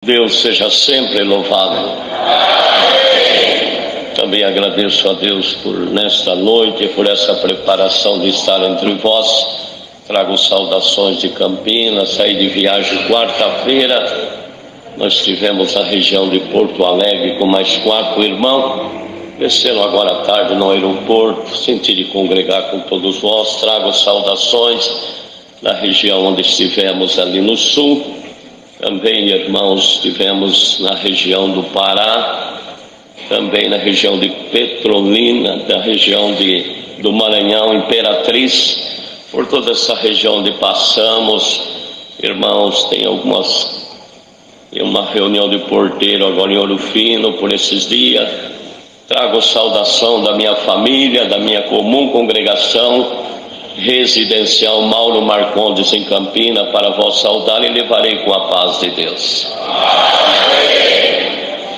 Deus seja sempre louvado. Também agradeço a Deus por nesta noite, por essa preparação de estar entre vós. Trago saudações de Campinas, saí de viagem quarta-feira. Nós estivemos na região de Porto Alegre com mais 4 irmãos. Desceram agora à tarde no aeroporto, senti de congregar com todos vós. Trago saudações da região onde estivemos ali no sul. Também, irmãos, estivemos na região do Pará, também na região de Petrolina, da região do Maranhão, Imperatriz, por toda essa região onde passamos. Irmãos, tem uma reunião de porteiro agora em Ouro Fino por esses dias. Trago saudação da minha família, da minha comum congregação residencial Mauro Marcondes em Campina, para vós saudar e levarei com a paz de Deus.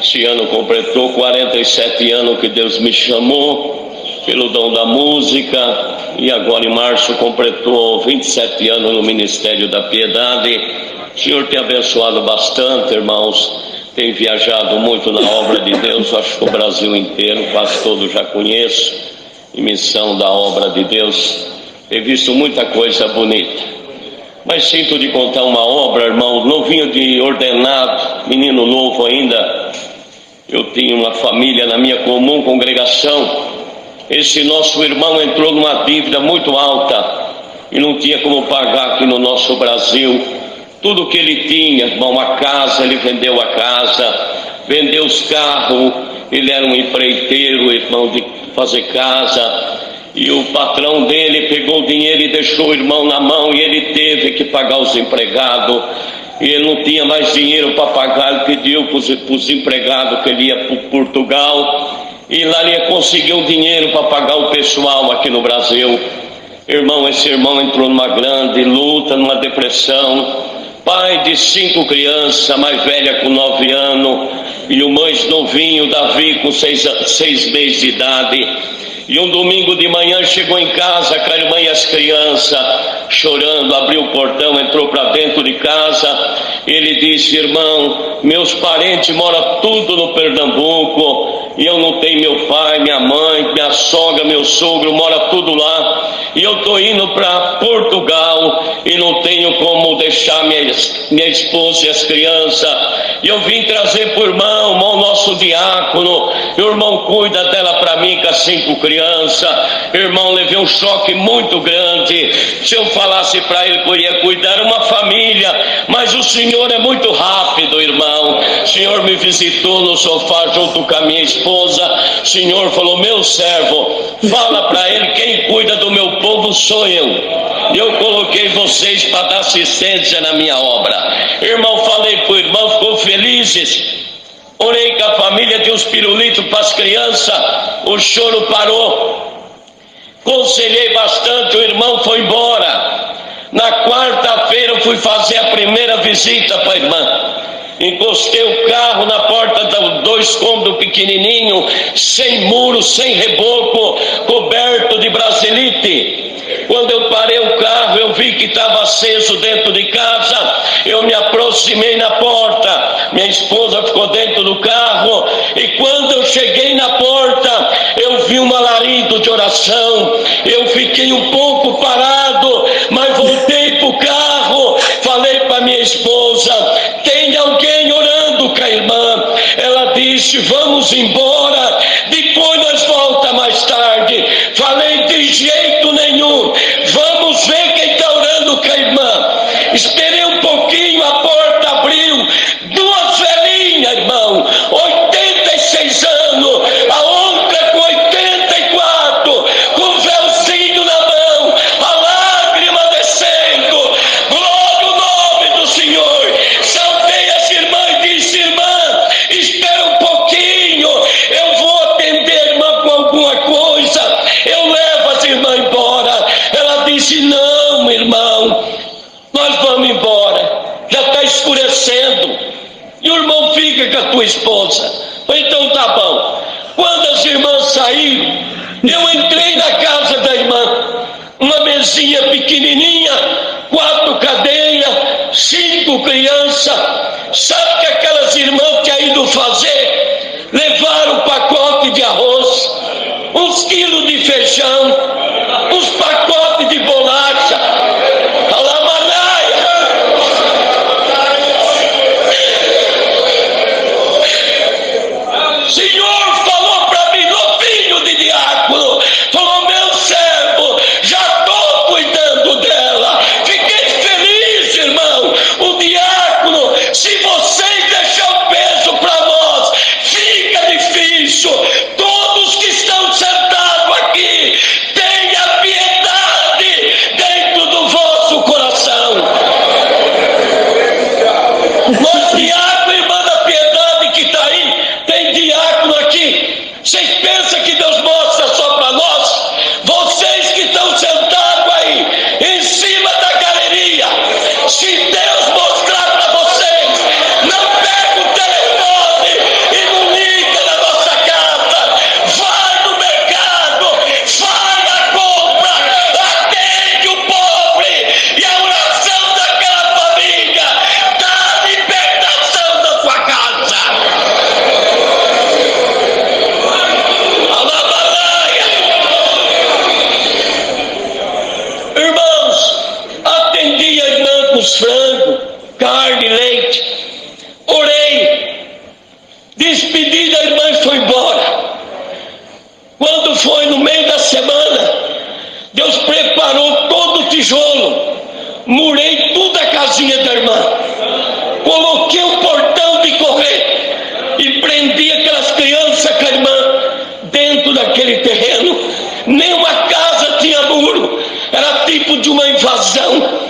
Este ano completou 47 anos que Deus me chamou pelo dom da música, e agora em março completou 27 anos no Ministério da Piedade. O Senhor tem abençoado bastante, irmãos. Tem viajado muito na obra de Deus, acho que o Brasil inteiro, quase todo já conheço, em missão da obra de Deus. Tenho visto muita coisa bonita, mas sinto de contar uma obra, irmão, novinho de ordenado, menino novo ainda. Eu tinha uma família na minha comum congregação. Esse nosso irmão entrou numa dívida muito alta e não tinha como pagar aqui no nosso Brasil. Tudo que ele tinha, irmão, a casa, ele vendeu a casa, vendeu os carros. Ele era um empreiteiro, irmão, de fazer casa. E o patrão dele pegou o dinheiro e deixou o irmão na mão, e ele teve que pagar os empregados. E ele não tinha mais dinheiro para pagar. Ele pediu para os empregados que ele ia para Portugal, e lá ele ia conseguir um dinheiro para pagar o pessoal aqui no Brasil. Irmão, esse irmão entrou numa grande luta, numa depressão. Pai de 5 crianças, a mais velha com 9 anos, e o mais novinho, Davi, com 6 meses de idade. E um domingo de manhã chegou em casa com a irmã e as crianças, chorando, abriu o portão, entrou para dentro de casa. Ele disse: irmão, meus parentes moram tudo no Pernambuco, e eu não tenho meu pai, minha mãe, minha sogra, meu sogro, mora tudo lá. E eu estou indo para Portugal e não tenho como deixar minha esposa e as crianças. E eu vim trazer para o irmão, o nosso diácono. O irmão cuida dela para mim com as 5 crianças. Irmão, levei um choque muito grande. Se eu falasse para ele que eu ia cuidar uma família, mas o Senhor é muito rápido, irmão. O Senhor me visitou no sofá junto com a minha esposa. O Senhor falou: meu servo, fala para ele, quem cuida do meu povo sou eu. E eu coloquei vocês para dar assistência na minha obra. Irmão, falei para o irmão, ficou felizes. Orei com a família, de uns pirulitos para as crianças. O choro parou. Conselhei bastante, o irmão foi embora. Na quarta-feira eu fui fazer a primeira visita para a irmã. Encostei o carro na porta dos 2 cômodos pequenininho, sem muro, sem reboco, coberto de brasilite. Quando eu parei o carro, eu vi que estava aceso dentro de casa. Eu me aproximei na porta, minha esposa ficou dentro do carro, e quando eu cheguei na porta, eu vi um alarido de oração. Eu fiquei um pouco parado, mas voltei para o carro, falei para minha esposa: tem alguém orando com a irmã? Ela disse: vamos embora, depois nós volta mais tarde. Falei: de jeito nenhum, vamos ver quem está orando com a irmã. Esperei um pouquinho, a porta abriu, 2 velhinhas, irmão, 86 anos, a outra com 84, com o véuzinho na mão, a lágrima descendo. Glória ao nome do Senhor. Saudei as irmãs e disse: irmã, espera um pouquinho, eu vou atender a irmã com alguma coisa, eu levo as irmãs embora. Ela disse: não, irmão, nós vamos embora, já está escurecendo, e o irmão fica com a tua esposa. Então tá bom. Quando as irmãs saíram, eu entrei na casa da irmã, uma mesinha pequenininha, 4 cadeiras, 5 crianças. Sabe que aquela fazer? Levar um pacote de arroz, uns quilos de feijão, uns pacotes de bolacha. Alamanaia. Senhor falou para mim, no filho de diácono, falou: meu servo, já estou cuidando dela. Fiquei feliz, irmão. O diácono, se vocês deixar o peso para nós, fica difícil. Todos que estão sentados aqui, tenha piedade dentro do vosso coração. Nós, diácono, irmã da piedade que está aí, tem diácono aqui. Vocês pensam que Deus mostra só para nós? Vocês que estão sentados aí, em cima da galeria, se Deus mostrar para vocês, não pega o telefone e não liga na nossa casa. Vai no mercado, faz a compra, atende o pobre, e a oração daquela família dá libertação da sua casa. Alabalaia. Irmãos, atendi a irmã com os frangos, carne, leite, orei, despedi da irmã e foi embora. Quando foi no meio da semana, Deus preparou todo o tijolo, murei toda a casinha da irmã, coloquei o portão de correr e prendi aquelas crianças com a irmã dentro daquele terreno. Nenhuma casa tinha muro, era tipo de uma invasão.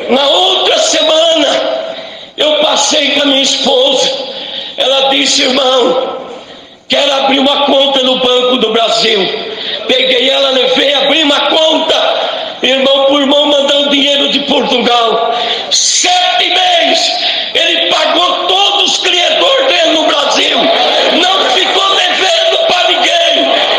Na outra semana, eu passei com a minha esposa. Ela disse: irmão, quero abrir uma conta no Banco do Brasil. Peguei ela, levei, abri uma conta, irmão por irmão, mandando dinheiro de Portugal. 7 meses, ele pagou todos os credores dele no Brasil, não ficou devendo para ninguém.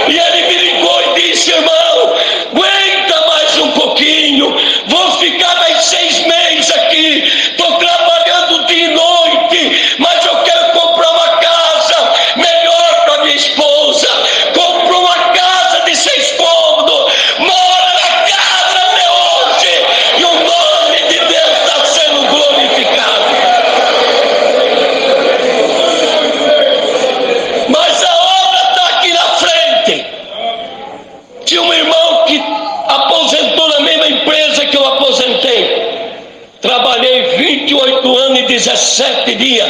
E ele me ligou e disse: irmão, aguenta mais um pouquinho, vou ficar mais 6 meses aqui, estou trabalhando dia e noite, mas eu quero comprar uma casa melhor para minha esposa. Comprou uma casa de 6 cômodos, mora na casa até hoje, e o nome de Deus está sendo glorificado. Mas a obra está aqui na frente. Tinha um irmão que aposentou na mesma empresa que eu aposentei. Trabalhei 28 anos e 17 dias,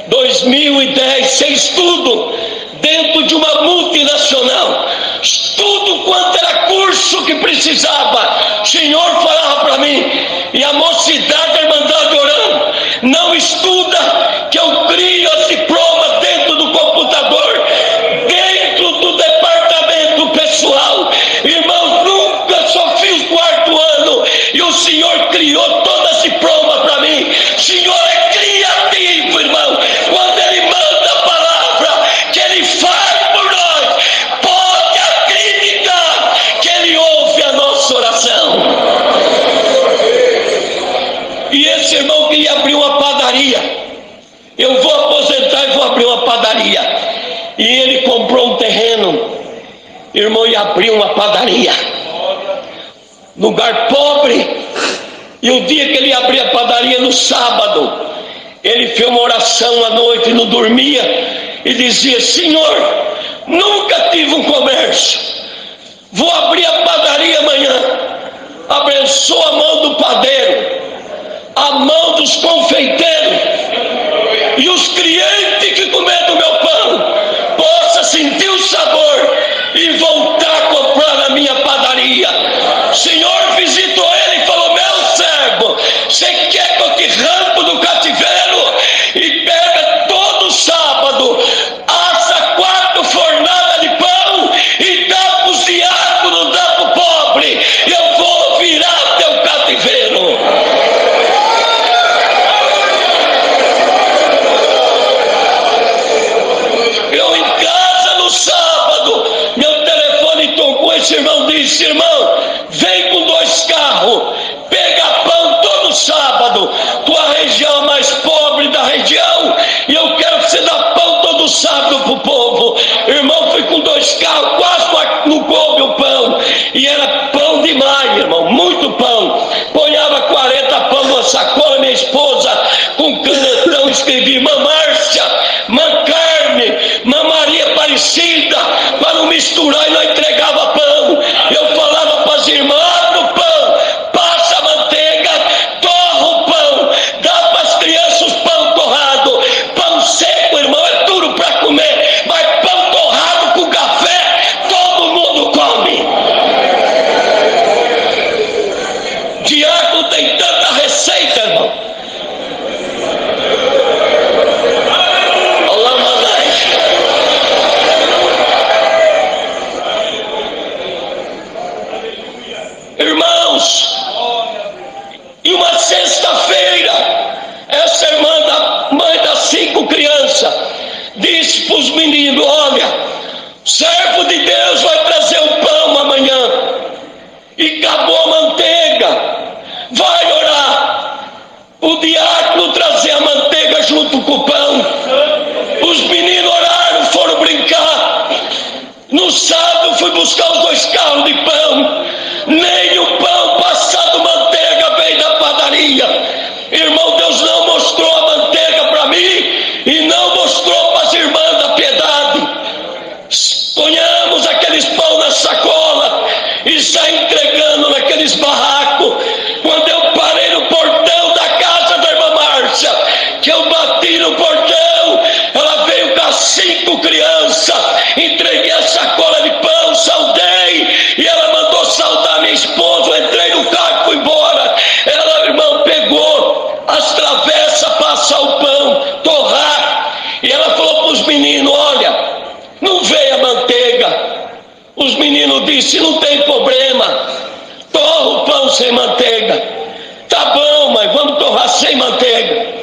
2010, sem estudo, dentro de uma multinacional. Tudo quanto era curso que precisava, o Senhor falava para mim, e a mocidade, a irmandade orando: não estuda, que eu crio as diplomas dentro do computador, dentro do departamento pessoal. Irmãos, nunca sofri o 4º ano, e o Senhor criou todas as diplomas para mim. O Senhor é criativo, irmão. Quando Ele manda a palavra que Ele faz por nós, pode acreditar que Ele ouve a nossa oração. E esse irmão queria abrir uma padaria. Eu vou aposentar e vou abrir uma padaria. E ele comprou um terreno, irmão, e abriu uma padaria. Lugar pobre. E o dia que ele abria a padaria, no sábado, ele fez uma oração à noite, não dormia, e dizia: Senhor, nunca tive um comércio, vou abrir a padaria amanhã. Abençoa a mão do padeiro, a mão dos confeiteiros, e os clientes que comer do meu pão possa sentir o sabor e voltar a comprar na minha padaria. O Senhor visitou ele e falou: meu servo, você quer que eu te rampo do cativeiro? E pega todo sábado, assa 4 fornadas de pão e dá para os diáconos, dá para o pobre, eu vou virar teu cativeiro. 2 carros, quase não coube o pão, e era pão demais, irmão, muito pão. Ponhava 40 pão numa sacola, minha esposa com canetão escrevia: irmã Márcia, irmã Carme, irmã Maria Aparecida, para não misturar, e não entregava pão. Eu falava para as irmãs: abre o pão, passa a manteiga, torra o pão, dá para as crianças os pão torrado. Pão seco, irmão, é duro para comer, mas pão torrado com café, todo mundo come. Diácono tem tanta receita, irmão. Olá, Manai. Irmãos, e uma sexta-feira, essa irmã da mãe das 5 crianças disse para os meninos: olha, servo de Deus vai trazer o pão amanhã, e acabou a manteiga, vai orar. O diácono trazer a manteiga junto com o pão. Os meninos oraram, foram brincar. No sábado fui buscar os 2 carros de pão, nem o pão passado manteiga veio da padaria. Irmão, Deus não mostrou a manteiga para mim e não mostrou para as irmãs da piedade. Ponhamos aqueles pão na sacola e saí entregando naqueles barracos. Quando eu parei no portão da casa da irmã Márcia, que eu bati no portão, ela veio com as 5 crianças, entreguei a sacola de pão, saudei, e ela mandou saudar minha esposa. Eu entrei no carro e fui embora. Ela, irmão, pegou as travessas, passar o pão, torrar, e ela falou para os meninos: olha, não veio a manteiga. Os meninos disseram: não tem problema, torra o pão sem manteiga. Tá bom, mas vamos torrar sem manteiga.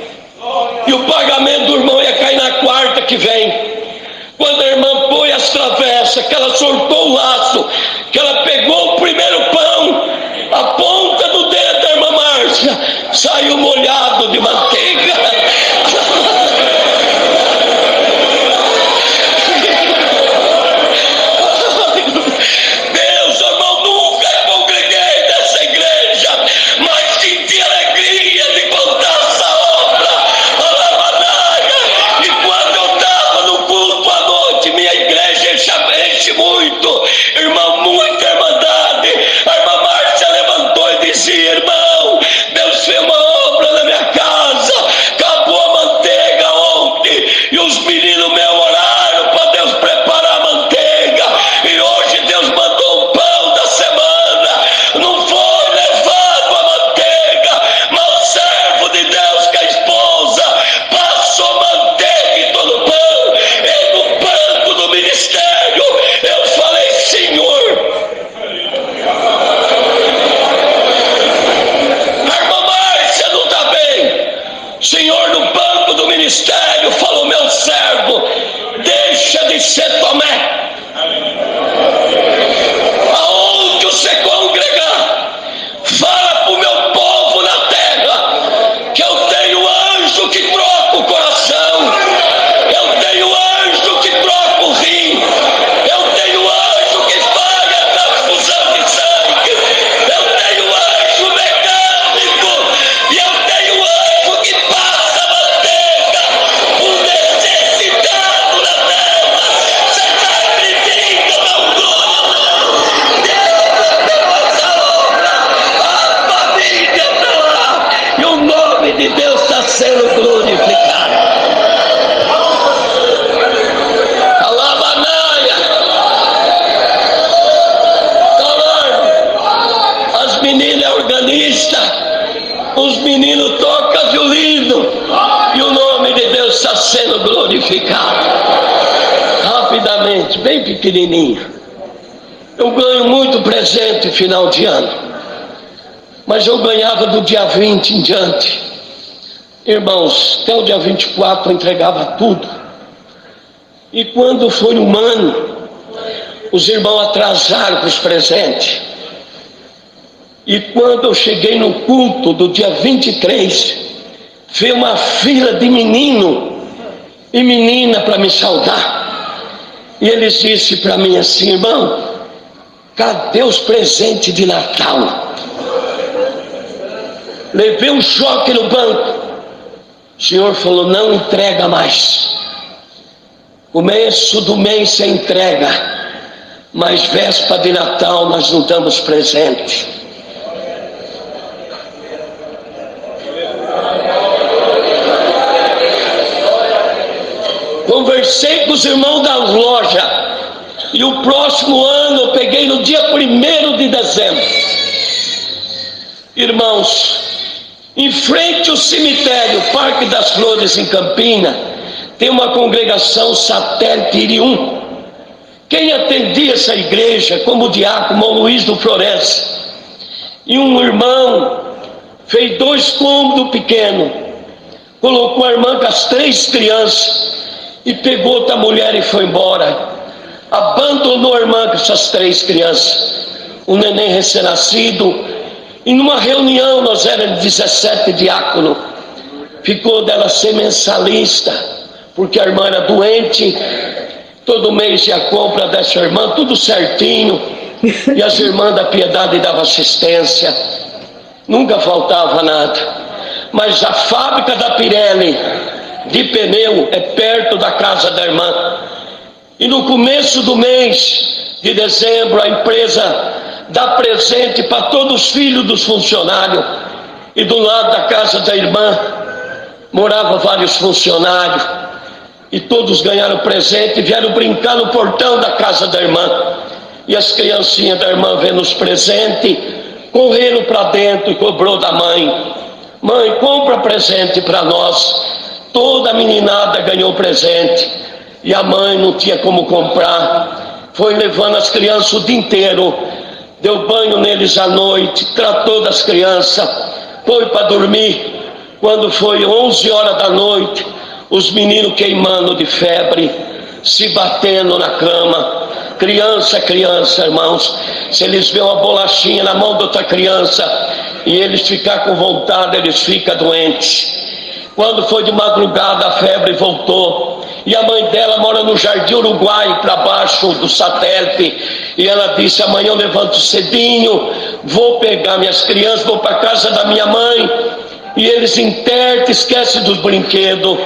E o pagamento do irmão ia cair na quarta que vem. Quando a irmã pôs as travessas, que ela soltou o laço, que ela pegou o primeiro pão, a ponta do dedo da irmã Márcia saiu molhado de manteiga. Deus, irmão, nunca congreguei nessa igreja, mas senti alegria de contar essa obra. E quando eu estava no culto à noite, minha igreja enche muito, irmão, muita irmandade. A irmã Márcia levantou e dizia: irmão, Deus fez uma obra na minha casa, acabou a manteiga ontem, e os meninos meus oraram para Deus preparar a manteiga, e hoje Deus mandou o pão da semana. Não foi levado a manteiga, mas o servo de Deus, que a esposa passou manteiga em todo o pão, e no banco do ministério. Eu falei: Senhor, a irmã Márcia não está bem. Senhor, no banco do ministério, falou: meu servo, deixa de ser Tomé. Aonde você congregar, fala para o meu povo na terra que eu tenho anjo que troca o coração, eu tenho anjo que troca o rim, eu tenho anjo que faz a transfusão de sangue, eu tenho anjo mecânico, e eu tenho anjo que passa a manteiga, o necessitado na terra. Você está acreditando, meu glória? Deus abençoe essa obra, a família está lá, e o nome de Deus está sendo glorificado. Alabanaia, as meninas é organista, os meninos tocam violino, e o nome de Deus está sendo glorificado. Rapidamente, bem pequenininho, eu ganho muito presente final de ano, mas eu ganhava do dia 20 em diante. Irmãos, até o dia 24 eu entregava tudo. E quando foi um ano, os irmãos atrasaram com os presentes. E quando eu cheguei no culto do dia 23, veio uma fila de menino e menina para me saudar. E eles disseram para mim assim: irmão, cadê os presentes de Natal? Levei um choque no banco. O senhor falou: não entrega mais. Começo do mês você entrega, mas véspera de Natal nós não damos presente. Conversei com os irmãos da loja, e o próximo ano eu peguei no dia 1º de dezembro. Irmãos, em frente ao cemitério Parque das Flores, em Campina, tem uma congregação Satélite Irium. Quem atendia essa igreja como diácono, Luiz do Florense. E um irmão fez 2 cômodos pequenos, colocou a irmã com as 3 crianças e pegou outra mulher e foi embora. Abandonou a irmã com essas 3 crianças, um neném recém-nascido. E numa reunião, nós éramos 17 diáconos, ficou dela ser mensalista, porque a irmã era doente. Todo mês ia compra dessa irmã, tudo certinho, e as irmãs da piedade davam assistência, nunca faltava nada. Mas a fábrica da Pirelli de pneu é perto da casa da irmã, e no começo do mês de dezembro a empresa dá presente para todos os filhos dos funcionários, e do lado da casa da irmã moravam vários funcionários, e todos ganharam presente e vieram brincar no portão da casa da irmã. E as criancinhas da irmã, vendo os presentes, correram para dentro e cobrou da mãe: mãe, compra presente para nós. Toda a meninada ganhou presente, e a mãe não tinha como comprar, foi levando as crianças o dia inteiro, deu banho neles à noite, tratou das crianças, foi para dormir. Quando foi 11 horas da noite, os meninos queimando de febre, se batendo na cama. Criança, irmãos, se eles veem uma bolachinha na mão de outra criança e eles ficam com vontade, eles ficam doentes. Quando foi de madrugada, a febre voltou, e a mãe dela mora no Jardim Uruguai, para baixo do Satélite, e ela disse: amanhã eu levanto cedinho, vou pegar minhas crianças, vou para a casa da minha mãe. E eles intertam, esquecem dos brinquedos.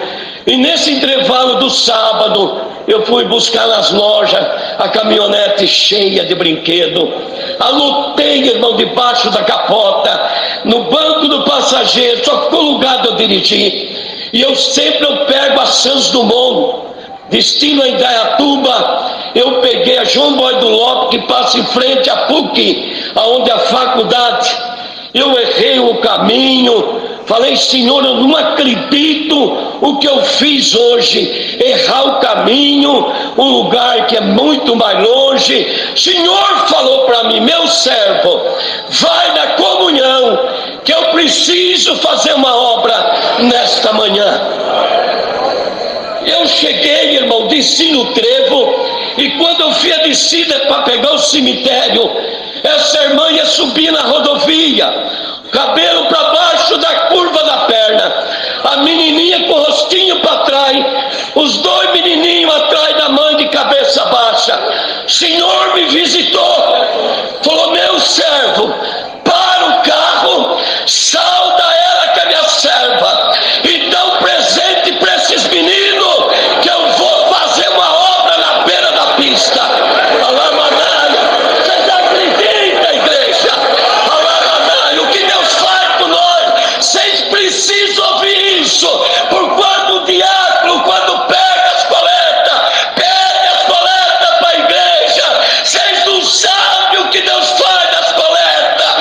E nesse intervalo do sábado, eu fui buscar nas lojas a caminhonete cheia de brinquedo. Alutei, irmão, debaixo da capota, no banco do passageiro, só ficou lugar de eu dirigir. E eu sempre pego a Santos Dumont, destino a Indaiatuba. Eu peguei a João Boi do Lopes, que passa em frente à PUC, aonde a faculdade. Eu errei o caminho, falei: Senhor, eu não acredito o que eu fiz hoje, errar o caminho, um lugar que é muito mais longe. Senhor falou para mim: meu servo, vai na comunhão, que eu preciso fazer uma obra nesta manhã. Eu cheguei, irmão, desci no trevo, e quando eu fui a descida para pegar o cemitério, essa irmã ia subir na rodovia, cabelo para baixo da curva da perna, a menininha com o rostinho para trás, os 2 menininhos atrás da mãe de cabeça baixa. Senhor me visitou, falou: meu servo, para o carro, sauda ela que é minha serva, e dá um presente para esses meninos, que eu vou fazer uma obra na beira da pista. Vocês acreditam, igreja? O que Deus faz por nós, vocês precisam ouvir isso. Por quando o diácono, quando pega as coletas para a igreja, vocês não sabem o que Deus faz das coletas.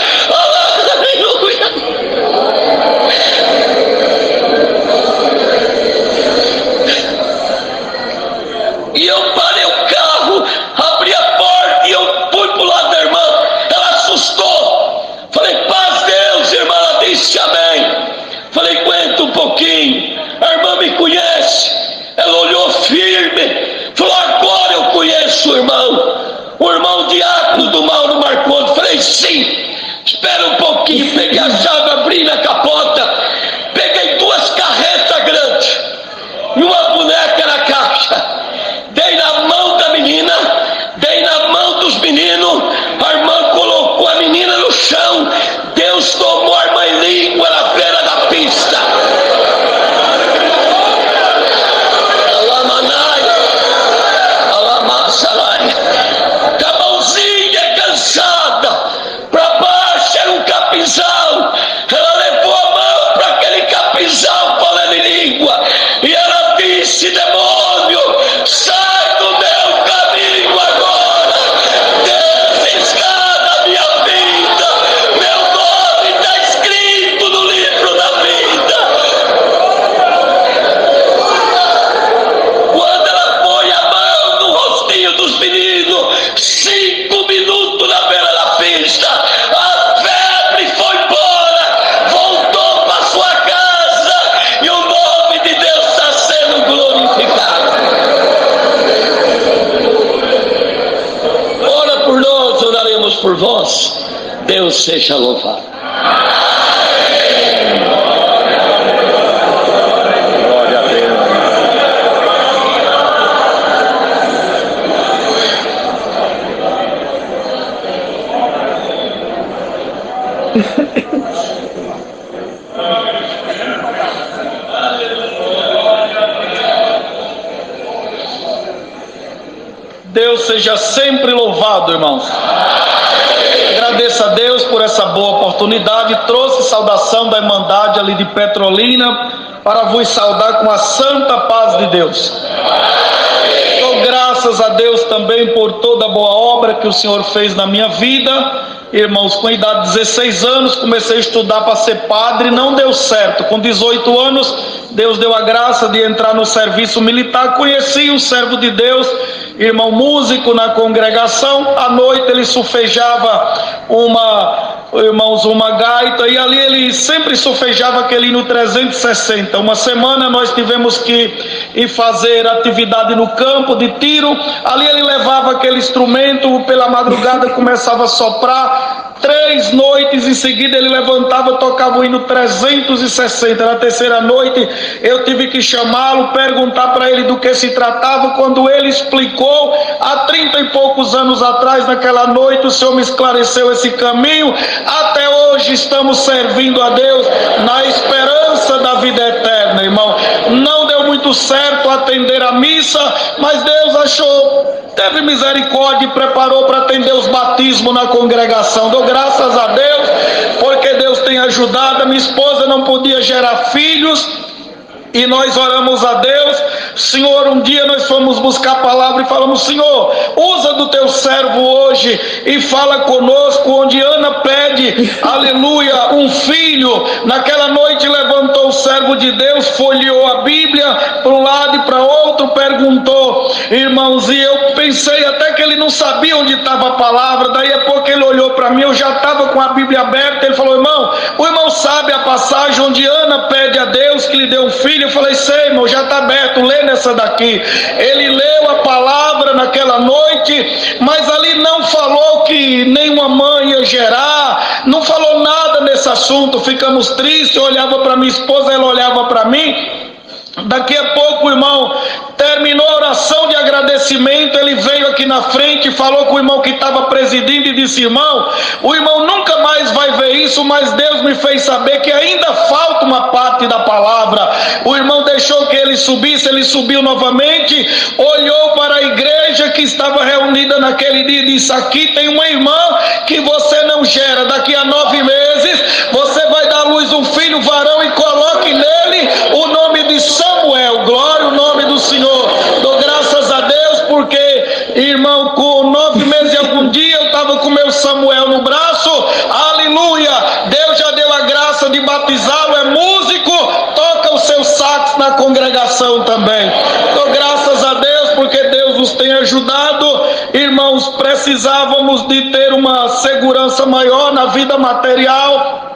nós. Deus seja louvado. Glória a Deus. Deus seja sempre louvado, irmãos. Agradeço a Deus por essa boa oportunidade. Trouxe saudação da Irmandade ali de Petrolina para vos saudar com a santa paz de Deus. Dou graças a Deus também por toda a boa obra que o Senhor fez na minha vida. Irmãos, com a idade de 16 anos, comecei a estudar para ser padre, não deu certo. Com 18 anos, Deus deu a graça de entrar no serviço militar. Conheci um servo de Deus, irmão músico na congregação. À noite ele solfejava uma gaita, e ali ele sempre solfejava aquele hino 360. Uma semana nós tivemos que ir fazer atividade no campo de tiro. Ali ele levava aquele instrumento, pela madrugada começava a soprar. 3 noites em seguida ele levantava, tocava o hino 360. Na terceira noite eu tive que chamá-lo, perguntar para ele do que se tratava. Quando ele explicou, há 30 e poucos anos atrás, naquela noite, o Senhor me esclareceu esse caminho. Até hoje estamos servindo a Deus na esperança da vida eterna, irmão. Não deu muito certo atender a missa, mas Deus teve misericórdia e preparou para atender os batismos na congregação. Dou graças a Deus, porque Deus tem ajudado. A minha esposa não podia gerar filhos, e nós oramos a Deus. Senhor, um dia nós fomos buscar a palavra e falamos: Senhor, usa do teu servo hoje e fala conosco. Onde Ana pede, aleluia, um filho, naquela noite levantou o servo de Deus, folheou a Bíblia para um lado e para outro, perguntou, irmãos, e eu pensei até que ele não sabia onde estava a palavra. Daí a pouco ele olhou para mim, eu já estava com a Bíblia aberta. Ele falou: irmão, o irmão sabe a passagem onde Ana pede a Deus que lhe dê um filho? Eu falei: sei, irmão, já está aberto, lê nessa daqui. Ele leu a palavra naquela noite, mas ali não falou que nenhuma mãe ia gerar, não falou nada nesse assunto. Ficamos tristes. Eu olhava para minha esposa, ela olhava para mim. Daqui a pouco o irmão terminou a oração de agradecimento. Ele veio aqui na frente, falou com o irmão que estava presidindo e disse: irmão, o irmão nunca mais vai ver isso, mas Deus me fez saber que ainda falta uma parte da palavra. O irmão deixou que ele subisse, ele subiu novamente, olhou para a igreja que estava reunida naquele dia e disse: aqui tem uma irmã que você não gera, daqui a 9 meses você vai dar à luz um filho varão e coloque nele o nome de Samuel. Glória ao nome do Senhor. Dou graças a Deus, porque, irmão, com 9 meses e algum dia eu estava com meu Samuel no braço. Aleluia. Deus já deu a graça de batizá-lo. É músico, toca o seu sax na congregação também. Dou graças a Deus, porque Deus nos tem ajudado. Irmãos, precisávamos de ter uma segurança maior na vida material.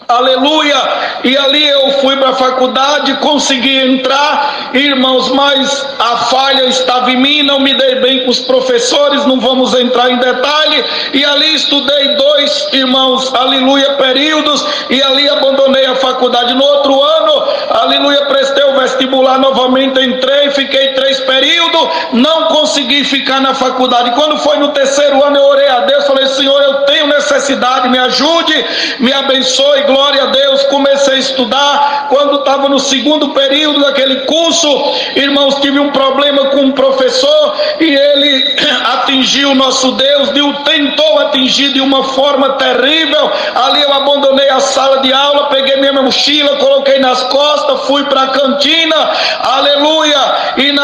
Aleluia. E ali eu fui para a faculdade, consegui entrar, irmãos, mas a falha estava em mim, não me dei bem com os professores, não vamos entrar em detalhe. E ali estudei 2, irmãos, aleluia, períodos, e ali abandonei a faculdade. No outro ano, aleluia, prestei o vestibular novamente, entrei, fiquei 3 períodos, não consegui ficar na faculdade. Quando foi no 3º ano, eu orei a Deus, falei: Senhor, eu tenho necessidade, me ajude, me abençoe. Glória a Deus. Comecei a estudar. Quando estava no 2º período daquele curso, irmãos, tive um problema com um professor, e ele atingiu o nosso Deus, tentou atingir de uma forma terrível. Ali eu abandonei a sala de aula, peguei minha mochila, coloquei nas costas, fui para a cantina, aleluia. E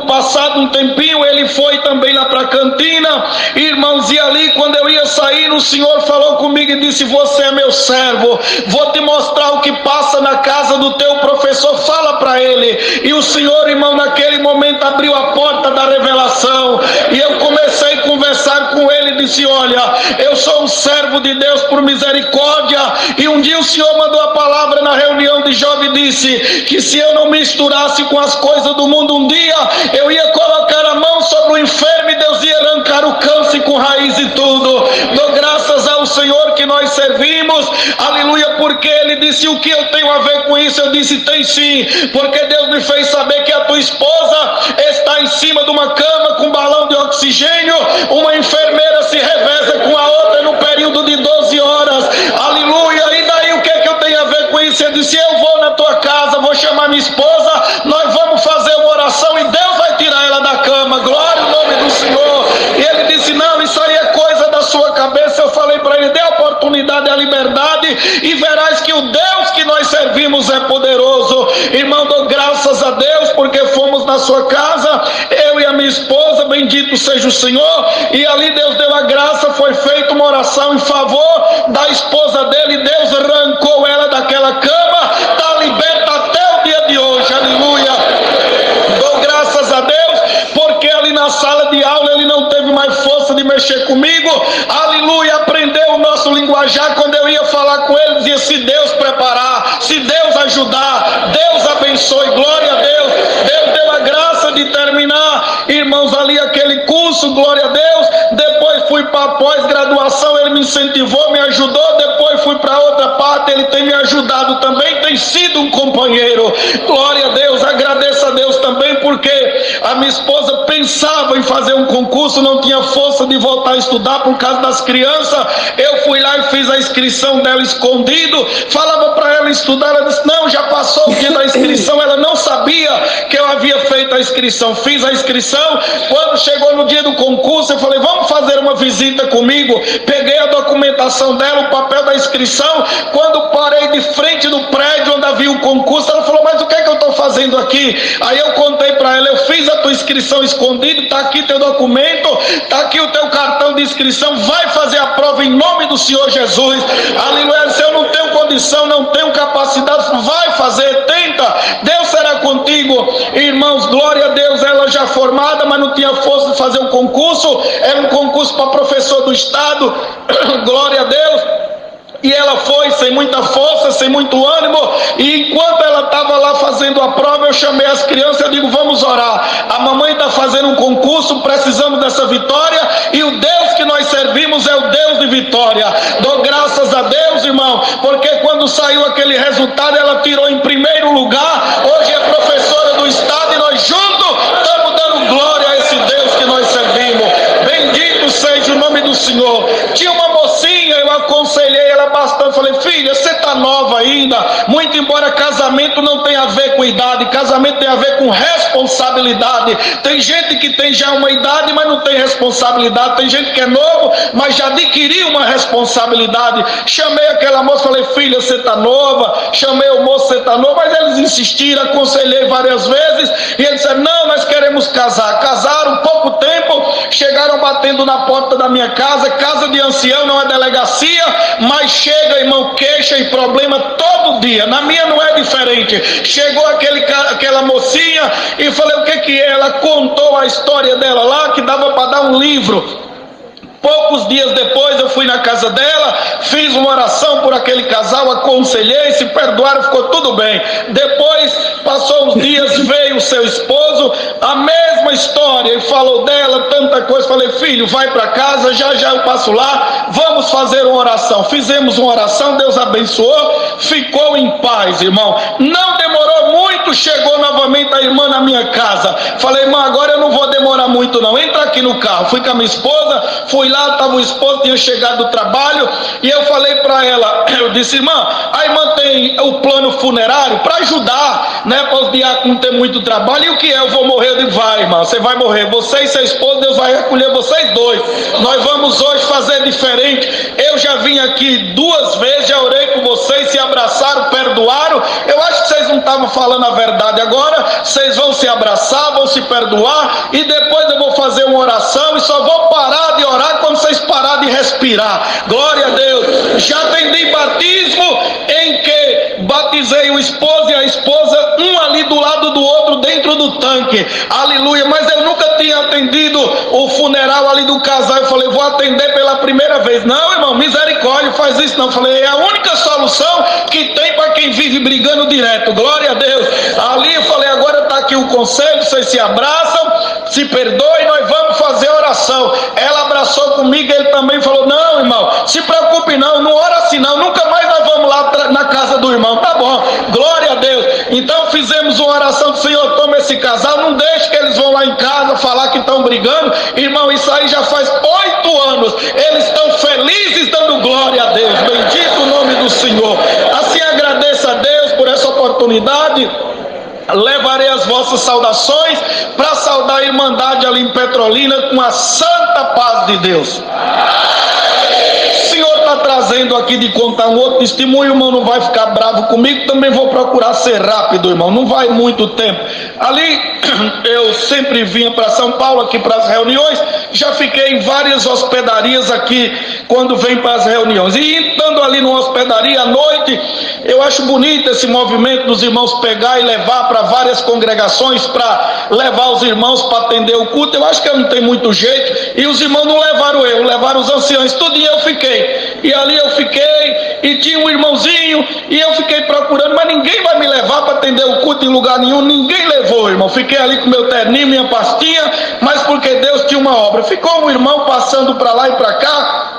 passado um tempinho, ele foi também lá para a cantina, irmãos, e ali quando eu ia sair, o Senhor falou comigo e disse: você é meu servo, vou te mostrar o que passa na casa do teu professor, fala para ele. E o Senhor, irmão, naquele momento abriu a porta da revelação, e eu comecei a conversar com ele e disse: olha, eu sou um servo de Deus por misericórdia, e um dia o Senhor mandou a palavra na reunião de jovem e disse que se eu não misturasse com as coisas do mundo, um dia eu ia colocar a mão sobre o enfermo e Deus ia arrancar o câncer com raiz e tudo. Dou graças Senhor que nós servimos, aleluia, porque ele disse: o que eu tenho a ver com isso? Eu disse: tem sim, porque Deus me fez saber que a tua esposa está em cima de uma cama com balão de oxigênio, uma enfermeira se reveza com a outra no período de 12 horas, aleluia. E daí o que eu tenho a ver com isso? Eu disse: eu vou na tua casa, vou chamar minha esposa, nós vamos fazer uma oração e Deus vai tirar ela da cama, glória ao nome do Senhor. E ele disse: não, isso aí é coisa da sua cabeça. Eu falei para ele: dê a oportunidade, a liberdade, e verás que o Deus que nós servimos é poderoso. Irmão, dou graças a Deus porque fomos na sua casa, eu e a minha esposa, bendito seja o Senhor, e ali Deus deu a graça, foi feita uma oração em favor da esposa dele, Deus arrancou ela daquela cama, está liberta até o dia de hoje, aleluia. Dou graças a Deus porque ali na sala de aula ele não teve mais força de mexer comigo, aleluia. Aprendeu o nosso linguajar. Quando eu ia falar com ele, dizia: se Deus preparar, se Deus ajudar, Deus abençoe, glória a Deus. Deus deu a graça de terminar, irmãos, ali aquele curso, glória a Deus. Depois fui para a pós-graduação, ele me incentivou, me ajudou. Depois fui para outra parte, ele tem me ajudado também, tem sido um companheiro, glória a Deus. Agradeço a Deus também porque a minha esposa pensava em fazer um concurso, não tinha força de voltar a estudar por causa das crianças. Eu fui lá e fiz a inscrição dela escondido, falava para ela estudar, ela disse: não, já passou o dia da inscrição. Ela não sabia que eu havia feito a inscrição. Fiz a inscrição, quando chegou no dia do concurso, eu falei: vamos fazer uma visita comigo. Peguei a documentação dela, o papel da inscrição. Quando parei de frente do prédio onde havia o concurso, ela falou: mas o que é que eu estou fazendo aqui? Aí eu contei para ela: eu fiz a tua inscrição escondido, está aqui teu documento, está aqui o teu cartão de inscrição, vai fazer a prova em nome do Senhor Jesus, aleluia. Se eu não tenho condição, não tenho capacidade, vai fazer, tenta, Deus será contigo. Irmãos, glória a Deus, ela já formada, mas não tinha força de fazer um concurso, era um concurso para professor do estado, glória a Deus. E ela foi sem muita força, sem muito ânimo, e enquanto ela estava lá fazendo a prova, eu chamei as crianças, eu digo: vamos orar, a mamãe está fazendo um concurso, precisamos dessa vitória, e o Deus que nós servimos é o Deus de vitória. Dou graças a Deus, irmão, porque quando saiu aquele resultado, ela tirou em primeiro lugar, hoje é professora do estado, e nós juntos estamos dando glória a esse Deus que nós servimos. Bendito seja o nome do Senhor. Tinha uma mocinha, eu aconselhei ela bastante, falei: filha, você está nova ainda, muito embora casamento não tenha a ver com idade, casamento tem a ver com responsabilidade. Tem gente que tem já uma idade, mas não tem responsabilidade. Tem gente que é novo, mas já adquiriu uma responsabilidade. Chamei aquela moça, falei: filha, você está nova. Chamei o moço: você está novo. Mas eles insistiram, aconselhei várias vezes, e eles disseram: não, nós queremos casar. Casaram pouco tempo, chegaram batendo na porta da minha casa, casa de ancião, não é delegacia, mas chega, irmão, queixa e problema todo dia. Na minha não é diferente. Chegou aquela mocinha e falei: o que é? Ela contou a história dela lá, que dava para dar um livro. Poucos dias depois eu fui na casa dela, fiz uma oração por aquele casal, aconselhei, se perdoaram, ficou tudo bem. Depois, passou uns dias, veio o seu esposo, a mesma história, e falou dela, tanta coisa. Falei: filho, vai para casa, já eu passo lá, vamos fazer uma oração. Fizemos uma oração, Deus abençoou, ficou em paz, irmão. Não demorou muito, chegou novamente a irmã na minha casa. Falei: irmã, agora eu não vou demorar muito não, entra aqui no carro. Fui com a minha esposa, fui lá, estava o esposo, tinha chegado do trabalho, e eu falei para ela, eu disse: irmã, a irmã tem o plano funerário para ajudar, né, para os diáconos não ter muito trabalho. E o que é? Eu vou morrer. Eu digo: vai, irmã, você vai morrer, você e seu esposo, Deus vai recolher vocês dois. Nós vamos hoje fazer diferente. Eu já vim aqui 2 vezes, já orei por vocês, se abraçaram, perdoaram. Eu acho que vocês não estavam falando a verdade. Agora vocês vão se abraçar, vão se perdoar, e depois eu vou fazer uma oração, e só vou parar de orar quando vocês pararem de respirar. Glória a Deus. Já atendi batismo em que batizei o esposo e a esposa, um ali do lado do outro, dentro do tanque, aleluia. Mas eu nunca tinha atendido o funeral ali do casal. Eu falei: vou atender pela primeira vez. Não, irmão, misericórdia, faz isso não. Eu falei: é a única solução que tem para quem vive brigando direto. Glória a Deus. Ali eu falei: agora está aqui o conselho, vocês se abraçam, se perdoem, nós vamos fazer oração. oração. Ela abraçou comigo, ele também falou: não, irmão, se preocupe não ora assim não, nunca mais nós vamos lá na casa do irmão. Tá bom, glória a Deus. Então fizemos uma oração: Senhor, toma esse casal, não deixe que eles vão lá em casa falar que estão brigando. Irmão, isso aí já faz 8 anos, eles estão felizes dando glória a Deus. Bendito o nome do Senhor. Assim agradeço a Deus por essa oportunidade. Levarei as vossas saudações para saudar a Irmandade ali em Petrolina com a santa paz de Deus. O Senhor está trazendo aqui de contar um outro testemunho, irmão, não vai ficar bravo comigo, também vou procurar ser rápido, irmão, não vai muito tempo. Ali eu sempre vinha para São Paulo aqui para as reuniões, já fiquei em várias hospedarias aqui quando vem para as reuniões, e estando ali numa hospedaria à noite, eu acho bonito esse movimento dos irmãos pegar e levar para várias congregações, para levar os irmãos para atender o culto. Eu acho que eu não tenho muito jeito, e os irmãos não levaram eu, levaram os anciãos, tudinho eu fiquei, e ali eu fiquei, e tinha um irmãozinho, e eu fiquei procurando, mas ninguém vai me levar para atender o culto em lugar nenhum, ninguém levou, irmão. Fiquei ali com meu terninho, minha pastinha, mas porque Deus tinha uma obra. Ficou um irmão passando para lá e para cá,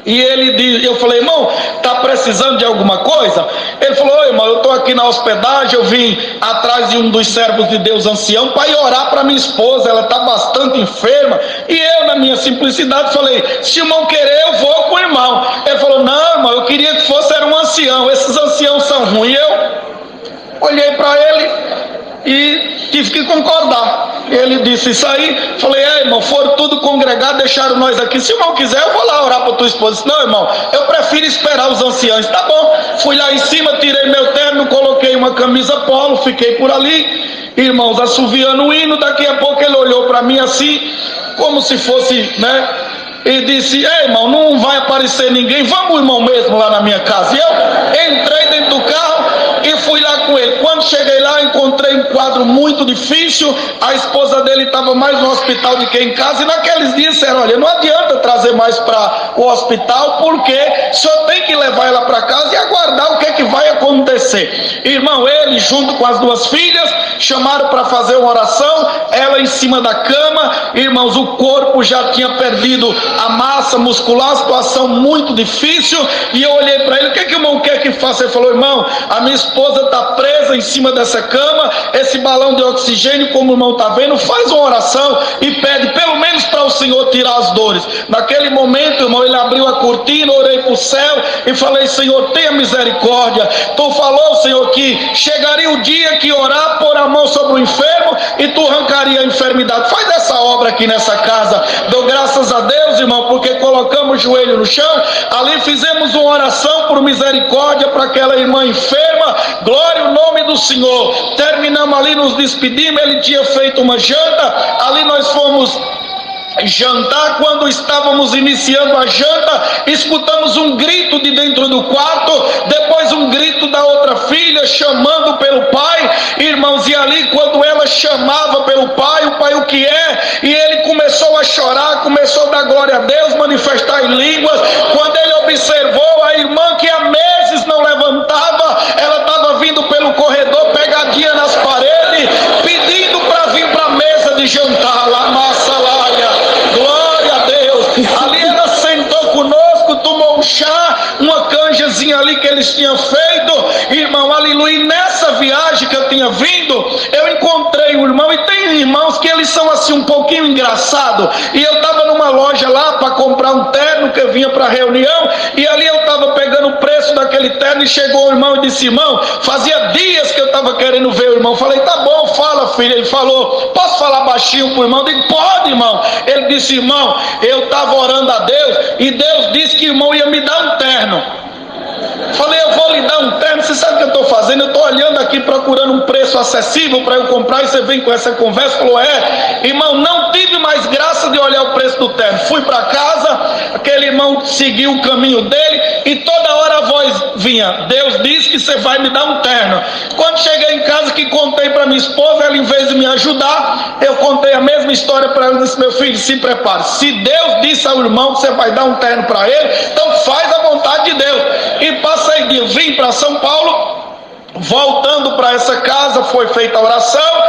e ele disse, eu falei: irmão, está precisando de alguma coisa? Ele falou: oi, irmão, eu estou aqui na hospedagem, eu vim atrás de um dos servos de Deus ancião para ir orar para minha esposa, ela está bastante enferma. E eu, na minha simplicidade, falei: se o irmão querer, eu vou com o irmão. Ele falou: não, irmão, eu queria que fosse era um ancião, esses anciãos são ruins. Eu olhei para ele e tive que concordar. Ele disse isso aí, falei: irmão, foram tudo congregado, deixaram nós aqui, se o irmão quiser eu vou lá orar para tua esposa. Disse: não, irmão, eu prefiro esperar os anciãos. Tá bom, fui lá em cima, tirei meu terno, coloquei uma camisa polo, fiquei por ali, irmãos, assoviando o hino. Daqui a pouco ele olhou para mim assim, como se fosse, né, e disse: ei, irmão, não vai aparecer ninguém, vamos, irmão, mesmo lá na minha casa. E eu entrei dentro do carro e fui lá com ele. Quando cheguei lá, encontrei um quadro muito difícil, a esposa dele estava mais no hospital do que em casa, e naqueles dias disseram: olha, não adianta trazer mais para o hospital, porque o senhor tem que levar ela para casa e aguardar o que é que vai acontecer. Irmão, ele junto com as 2 filhas chamaram para fazer uma oração, ela em cima da cama, irmãos, o corpo já tinha perdido a massa muscular, situação muito difícil. E eu olhei para ele: o que é que o irmão quer que faça? Ele falou: irmão, a minha esposa está presa em cima dessa cama, esse balão de oxigênio, como o irmão está vendo, faz uma oração e pede pelo menos para o Senhor tirar as dores. Naquele momento, irmão, ele abriu a cortina, orei para o céu e falei: Senhor, tenha misericórdia. Tu falou, Senhor, que chegaria o dia que orar, pôr a mão sobre o enfermo e tu arrancaria a enfermidade. Faz essa obra aqui nessa casa. Dou graças a Deus, irmão, porque colocamos o joelho no chão, ali fizemos uma oração por misericórdia para aquela irmã enferma, glória ao nome do Senhor. Terminamos ali, nos despedimos, ele tinha feito uma janta, ali nós fomos jantar. Quando estávamos iniciando a janta, escutamos um grito de dentro do quarto, depois um grito da outra filha chamando pelo pai, irmãos, e ali quando ela chamava pelo pai, o pai: o que é? E ele começou a chorar, começou a dar glória a Deus, manifestar em línguas. Quando ele observou a irmã que há meses não levantava, ela estava vindo pelo corredor, pegadinha nas paredes, pedindo para vir para a mesa de jantar lá, massa laia. Glória a Deus. Ali ela sentou conosco, tomou um chá, uma canjazinha ali que eles tinham feito, irmão, aleluia. E nessa viagem que eu tinha vindo, eu encontrei o irmão, e tem irmãos que eles são assim um pouquinho engraçados, e eu estava numa loja lá para comprar um terno que eu vinha para a reunião, e ali eu estava pegando o preço daquele terno, e chegou o irmão e disse: irmão, fazia dias que eu estava querendo ver o irmão. Falei: tá bom, fala, filho. Ele falou: posso falar baixinho pro irmão? Eu digo: pode, irmão. Ele disse: irmão, eu estava orando a Deus, e Deus disse que o irmão ia me dar um terno. Falei: eu vou lhe dar um terno. Você sabe o que eu estou fazendo? Eu estou olhando aqui procurando um preço acessível para eu comprar, e você vem com essa conversa. Falou: irmão, não tive mais graça de olhar o preço do terno. Fui para casa, aquele irmão seguiu o caminho dele, e toda hora a voz vinha: Deus disse que você vai me dar um terno. Quando cheguei em casa, que contei para minha esposa, ela, em vez de me ajudar, eu contei a mesma história para ela e disse: meu filho, se prepare, se Deus disse ao irmão que você vai dar um terno para ele, então faz a vontade de Deus. E passei de vim para São Paulo, voltando para essa casa, foi feita a oração,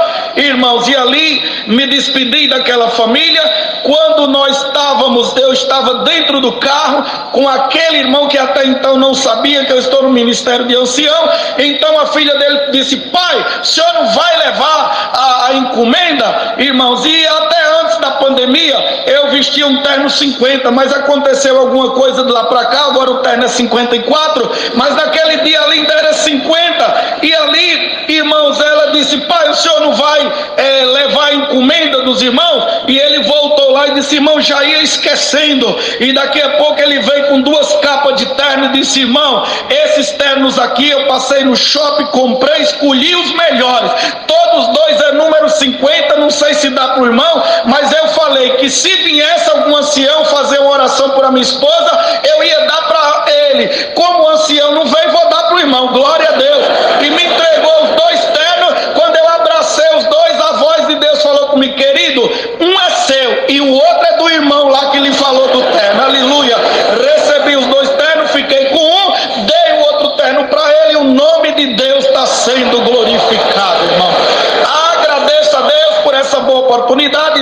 irmãos, e ali me despedi daquela família. Quando eu estava dentro do carro com aquele irmão que até então não sabia que eu estou no ministério de ancião. Então a filha dele disse: pai, o senhor não vai levar a encomenda, irmãos? E até antes da pandemia eu vestia um terno 50, mas aconteceu alguma coisa de lá para cá, agora o terno é 54, mas naquele dia ali ainda era 50. E ali, irmãos, ela disse: pai, o senhor não vai levar a encomenda dos irmãos? E ele voltou lá e disse: irmão, já ia esquecendo. E daqui a pouco ele veio com 2 capas de terno e disse: irmão, esses ternos aqui eu passei no shopping, comprei, escolhi os melhores, todos 2 é número 50, não sei se dá para o irmão, mas eu falei que se viesse algum ancião fazer uma oração por a minha esposa, eu ia dar para ele. Como o ancião não veio, vou dar para o irmão, glória a Deus. E me entregou os 2 ternos. Quando eu abracei os 2, a voz de Deus falou comigo: querido, um é seu e o outro é do irmão lá que lhe falou do terno. Aleluia. Recebi os 2 ternos, fiquei com um, dei o outro terno para ele, e o nome de Deus está sendo glorificado, irmão. Agradeço a Deus por essa boa oportunidade.